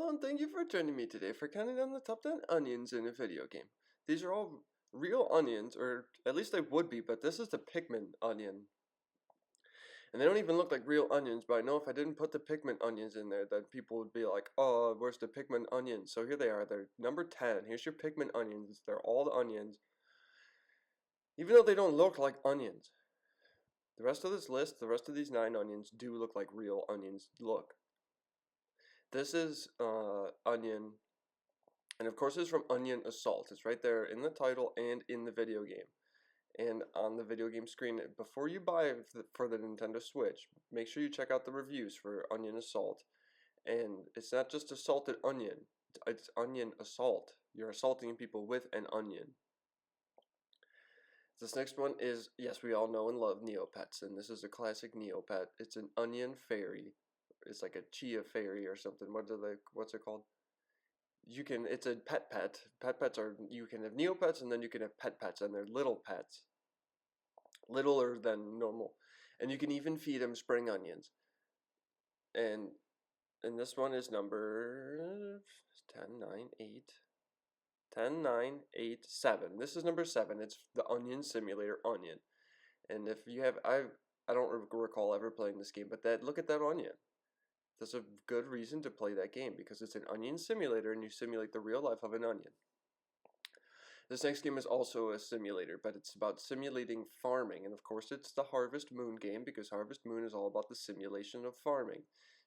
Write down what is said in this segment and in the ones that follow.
Hello and thank you for joining me today for counting down the top 10 onions in a video game. These are all real onions, or at least they would be, but this is the Pikmin onion. And they don't even look like real onions, but I know if I didn't put the Pikmin onions in there, then people would be like, oh, where's the Pikmin onions? So here they are, they're number 10. Here's your Pikmin onions, they're all the onions. Even though they don't look like onions. The rest of this list, the rest of these 9 onions do look like real onions. Look. This is onion. And of course it's from Onion Assault. It's right there in the title and in the video game. And on the video game screen, before you buy it for the Nintendo Switch, make sure you check out the reviews for Onion Assault. And it's not just assaulted onion, it's Onion Assault. You're assaulting people with an onion. This next one is, yes, we all know and love Neopets, and this is a classic Neopet. It's an onion fairy. It's like a chia fairy or something. What's it called? It's a pet. Pet pets are, you can have Neopets and then you can have pet pets, and they're little pets. Littler than normal. And you can even feed them spring onions. And this one is number 10, 9, 8. 10, 9, 8, 7. This is number 7. It's the Onion Simulator Onion. And if you have, I don't recall ever playing this game, but look at that onion. That's a good reason to play that game, because it's an onion simulator and you simulate the real life of an onion. This next game is also a simulator, but it's about simulating farming, and of course it's the Harvest Moon game, because Harvest Moon is all about the simulation of farming.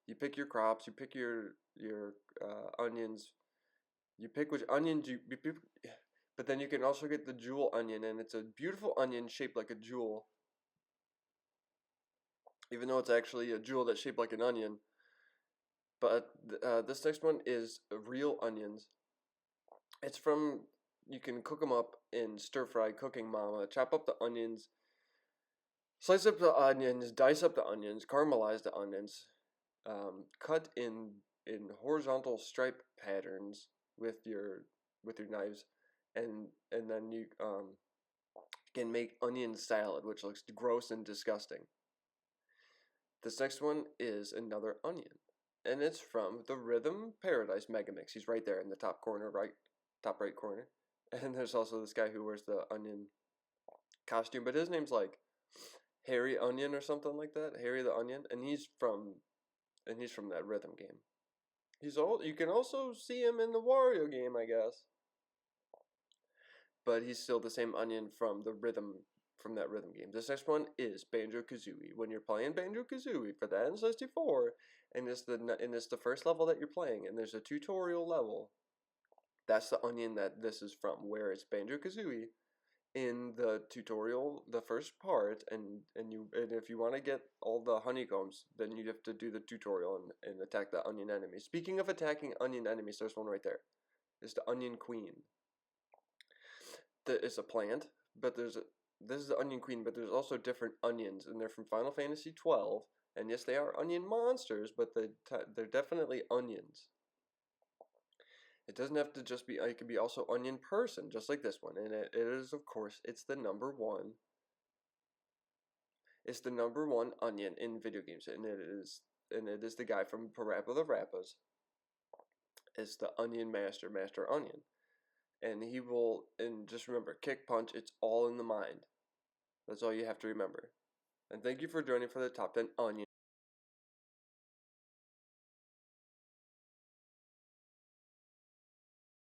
You pick your crops, you pick your onions, you pick which onions you pick, but then you can also get the jewel onion, and it's a beautiful onion shaped like a jewel, even though it's actually a jewel that's shaped like an onion. But this next one is real onions. It's from, you can cook them up in stir-fry cooking mama. Chop up the onions, slice up the onions, dice up the onions, caramelize the onions, cut in horizontal stripe patterns with your knives, and then you can make onion salad, which looks gross and disgusting. This next one is another onion, and it's from the Rhythm Paradise Megamix. He's right there in the top corner, top right corner. And there's also this guy who wears the onion costume, but his name's like Harry Onion or something like that. Harry the Onion, and he's from that Rhythm game. You can also see him in the Wario game, I guess. But he's still the same onion from that Rhythm game. This next one is Banjo-Kazooie. When you're playing Banjo-Kazooie for the N64, and it's the first level that you're playing, and there's a tutorial level, that's the onion that this is from, where it's Banjo-Kazooie in the tutorial, the first part, and if you want to get all the honeycombs, then you have to do the tutorial and attack the onion enemies. Speaking of attacking onion enemies, there's one right there. It's the Onion Queen. It's a plant, but this is the Onion Queen, but there's also different onions, and they're from Final Fantasy 12. And yes, they are onion monsters, but they're definitely onions. It doesn't have to just be, it can be also onion person, just like this one. And it is, of course, it's the number one. It's the number one onion in video games, and it is the guy from Parappa the Rappas. It's the Onion Master, Master Onion. And just remember, kick, punch, it's all in the mind. That's all you have to remember. And thank you for joining for the top 10 onion.